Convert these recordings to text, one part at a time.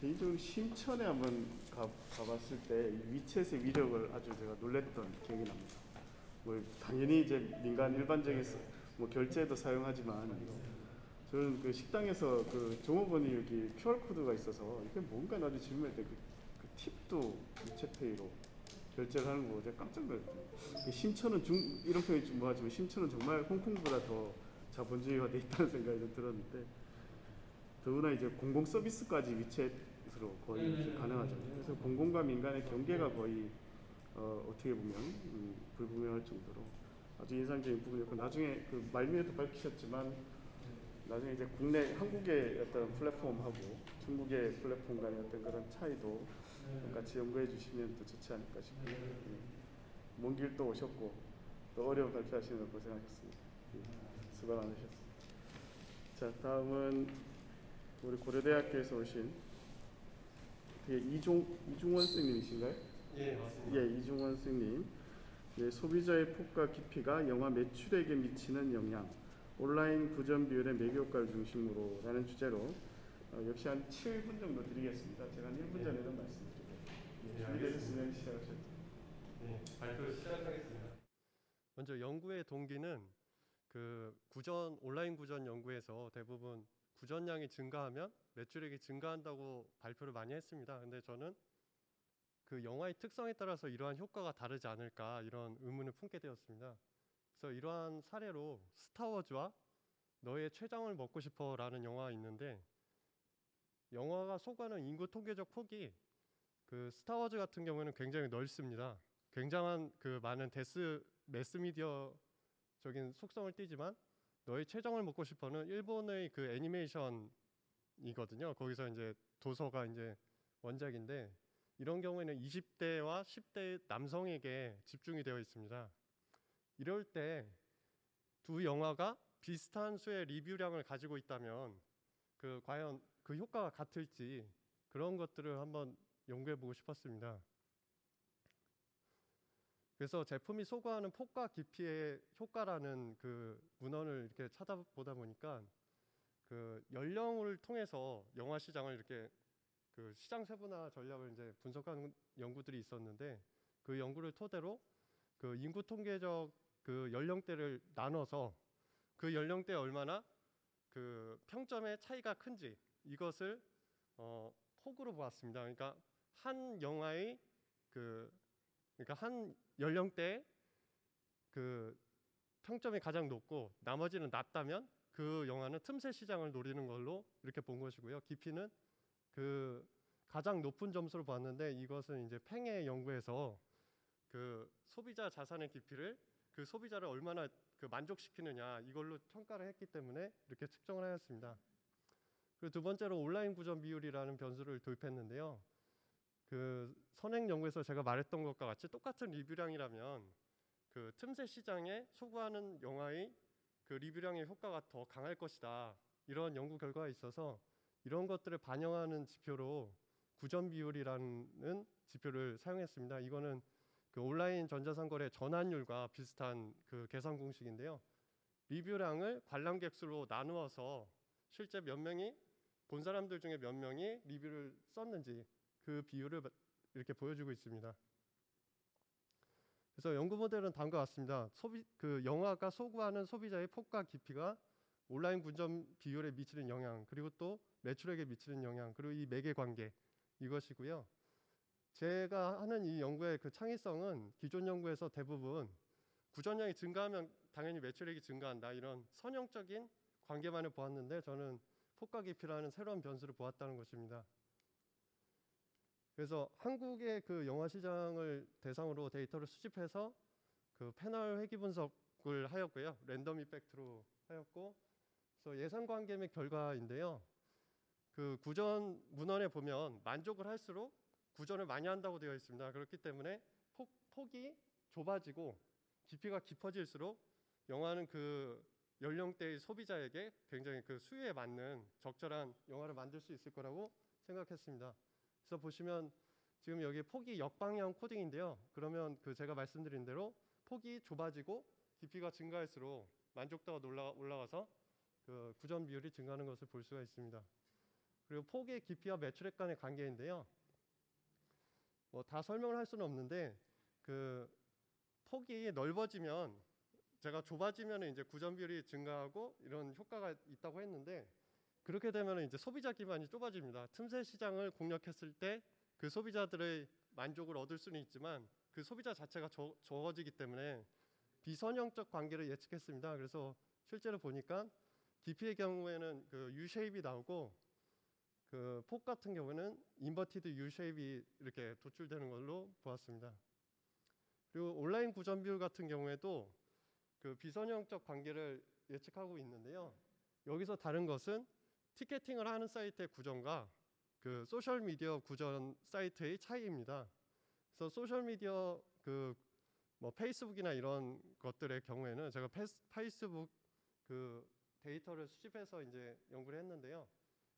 개인적으로 심천에 한번 가봤을 때 위챗의 위력을 아주 제가 놀랬던 기억이 납니다. 뭐 당연히 이제 민간 일반적인 뭐 결제도 사용하지만 저는 그 식당에서 그 종업원이 여기 QR 코드가 있어서 이게 뭔가 나중에 질문할 때 그 팁도 위챗페이로 결제를 하는 거 제가 깜짝 놀랐어요. 심천은 이런 표현이 좀 뭐하지만 심천은 정말 홍콩보다 더 자본주의화 돼 있다는 생각이 좀 들었는데 더구나 이제 공공 서비스까지 위챗으로 거의 이제 가능하잖아요. 그래서 공공과 민간의 경계가 거의 어떻게 보면 불분명할 정도로 아주 인상적인 부분이었고 나중에 그 말미에도 밝히셨지만 나중에 이제 국내 한국의 어떤 플랫폼하고 중국의 플랫폼 간의 어떤 그런 차이도 같이 연구해 주시면 더 좋지 않을까 싶습니다. 먼 길 또 오셨고 또 어려운 발표하시는 거 고생하셨습니다. 수고 많으셨습니다. 자, 다음은 우리 고려대학교에서 오신 이중원 선생님이신가요? 예, 맞습니다. 예, 이중원 선생님. 예, 소비자의 폭과 깊이가 영화 매출액에 미치는 영향, 온라인 구전 비율의 매교효과를 중심으로 라는 주제로 역시 한 7분 정도 드리겠습니다. 제가 한 1분 전에는 말씀드리고 준비되셨으면 시작하셔도 네, 발표 시작하겠습니다. 먼저 연구의 동기는 그 온라인 구전 연구에서 대부분 구전량이 증가하면 매출액이 증가한다고 발표를 많이 했습니다. 근데 저는 그 영화의 특성에 따라서 이러한 효과가 다르지 않을까 이런 의문을 품게 되었습니다. 그래서 이러한 사례로 스타워즈와 너의 췌장을 먹고 싶어 라는 영화가 있는데 영화가 소구하는 인구 통계적 폭이 그 스타워즈 같은 경우에는 굉장히 넓습니다. 굉장한 그 많은 매스미디어적인 속성을 띠지만 너의 췌장을 먹고 싶어는 일본의 그 애니메이션이거든요. 거기서 이제 도서가 이제 원작인데 이런 경우에는 20대와 10대 남성에게 집중이 되어 있습니다. 이럴 때 두 영화가 비슷한 수의 리뷰량을 가지고 있다면 그 과연 그 효과가 같을지 그런 것들을 한번 연구해 보고 싶었습니다. 그래서 제품이 소구하는 폭과 깊이의 효과라는 그 문헌을 이렇게 찾아보다 보니까 그 연령을 통해서 영화 시장을 이렇게 그 시장 세분화 전략을 이제 분석하는 연구들이 있었는데 그 연구를 토대로 그 인구 통계적 그 연령대를 나눠서 그 연령대에 얼마나 그 평점의 차이가 큰지 이것을 폭으로 보았습니다. 그러니까 한 영화의 그러니까 한 연령대에 그 평점이 가장 높고 나머지는 낮다면 그 영화는 틈새 시장을 노리는 걸로 이렇게 본 것이고요. 깊이는 그 가장 높은 점수를 봤는데 이것은 이제 팽의 연구에서 그 소비자 자산의 깊이를 그 소비자를 얼마나 그 만족시키느냐 이걸로 평가를 했기 때문에 이렇게 측정을 하였습니다. 그리고 두 번째로 온라인 구전 비율이라는 변수를 도입했는데요. 그 선행 연구에서 제가 말했던 것과 같이 똑같은 리뷰량이라면 그 틈새 시장에 소구하는 영화의 그 리뷰량의 효과가 더 강할 것이다. 이런 연구 결과가 있어서 이런 것들을 반영하는 지표로 구전 비율이라는 지표를 사용했습니다. 이거는 그 온라인 전자상거래 전환율과 비슷한 그 계산 공식인데요. 리뷰량을 관람객 수로 나누어서 실제 몇 명이 본 사람들 중에 몇 명이 리뷰를 썼는지 그 비율을 이렇게 보여주고 있습니다. 그래서 연구 모델은 다음과 같습니다. 그 영화가 소구하는 소비자의 폭과 깊이가 온라인 구전 비율에 미치는 영향, 그리고 또 매출액에 미치는 영향, 그리고 이 매개 관계 이것이고요. 제가 하는 이 연구의 그 창의성은 기존 연구에서 대부분 구전량이 증가하면 당연히 매출액이 증가한다 이런 선형적인 관계만을 보았는데 저는 폭과 깊이라는 새로운 변수를 보았다는 것입니다. 그래서 한국의 그 영화 시장을 대상으로 데이터를 수집해서 그 패널 회귀 분석을 하였고요. 랜덤 이펙트로 하였고, 그래서 예상 관계 및 결과인데요. 그 구전 문헌에 보면 만족을 할수록 구전을 많이 한다고 되어 있습니다. 그렇기 때문에 폭이 좁아지고 깊이가 깊어질수록 영화는 그 연령대의 소비자에게 굉장히 그 수요에 맞는 적절한 영화를 만들 수 있을 거라고 생각했습니다. 그래서 보시면 지금 여기 폭이 역방향 코딩인데요. 그러면 그 제가 말씀드린 대로 폭이 좁아지고 깊이가 증가할수록 만족도가 올라가서 그 구전 비율이 증가하는 것을 볼 수가 있습니다. 그리고 폭의 깊이와 매출액 간의 관계인데요. 뭐 다 설명을 할 수는 없는데 그 폭이 넓어지면 제가 좁아지면 이제 구전 비율이 증가하고 이런 효과가 있다고 했는데 그렇게 되면 이제 소비자 기반이 좁아집니다. 틈새 시장을 공략했을 때 그 소비자들의 만족을 얻을 수는 있지만 그 소비자 자체가 적어지기 때문에 비선형적 관계를 예측했습니다. 그래서 실제로 보니까 깊이의 경우에는 그 U 쉐입이 나오고 그 폭 같은 경우는 인버티드 U 쉐입이 이렇게 도출되는 걸로 보았습니다. 그리고 온라인 구전 비율 같은 경우에도 그 비선형적 관계를 예측하고 있는데요. 여기서 다른 것은 티켓팅을 하는 사이트의 구전과 그 소셜 미디어 구전 사이트의 차이입니다. 그래서 소셜 미디어 그 뭐 페이스북이나 이런 것들의 경우에는 제가 페이스북 그 데이터를 수집해서 이제 연구를 했는데요.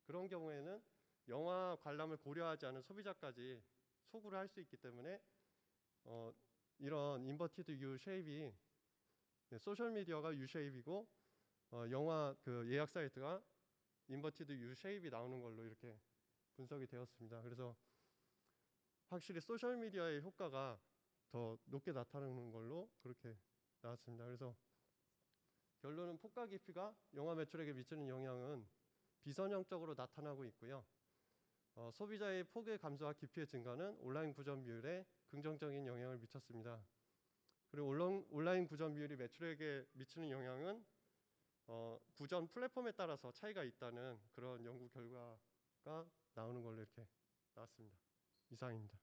그런 경우에는 영화 관람을 고려하지 않은 소비자까지 소구를 할 수 있기 때문에 이런 인버티드 U 쉐입이 소셜 미디어가 U 쉐입이고 영화 그 예약 사이트가 인버티드 U 쉐입이 나오는 걸로 이렇게 분석이 되었습니다. 그래서 확실히 소셜 미디어의 효과가 더 높게 나타나는 걸로 그렇게 나왔습니다. 그래서 결론은 폭과 깊이가 영화 매출액에 미치는 영향은 비선형적으로 나타나고 있고요. 소비자의 폭의 감소와 깊이의 증가는 온라인 구전 비율에 긍정적인 영향을 미쳤습니다. 그리고 온라인 구전 비율이 매출액에 미치는 영향은 구전 플랫폼에 따라서 차이가 있다는 그런 연구 결과가 나오는 걸로 이렇게 나왔습니다. 이상입니다.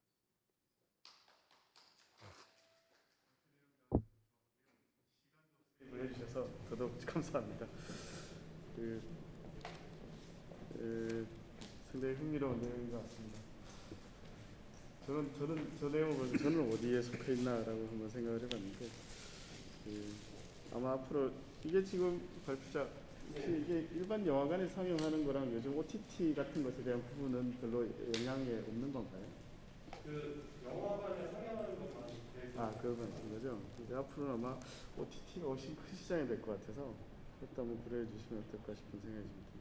해주셔서 더더욱 감사합니다. 상당히 흥미로운 내용인 것 같습니다. 저 내용을 보면서 저는 어디에 속해 있나라고 한번 생각을 해봤는데 아마 앞으로 이게 지금 발표자 혹시 이게 일반 영화관에 상영하는 거랑 요즘 OTT 같은 것에 대한 부분은 별로 영향이 없는 건가요? 그 영화관에 상영하는 것만 그거 말씀 거죠? 근데 앞으로는 아마 OTT가 훨씬 큰 시장이 될 것 같아서 그것도 한번 고려해 주시면 어떨까 싶은 생각이 듭니다.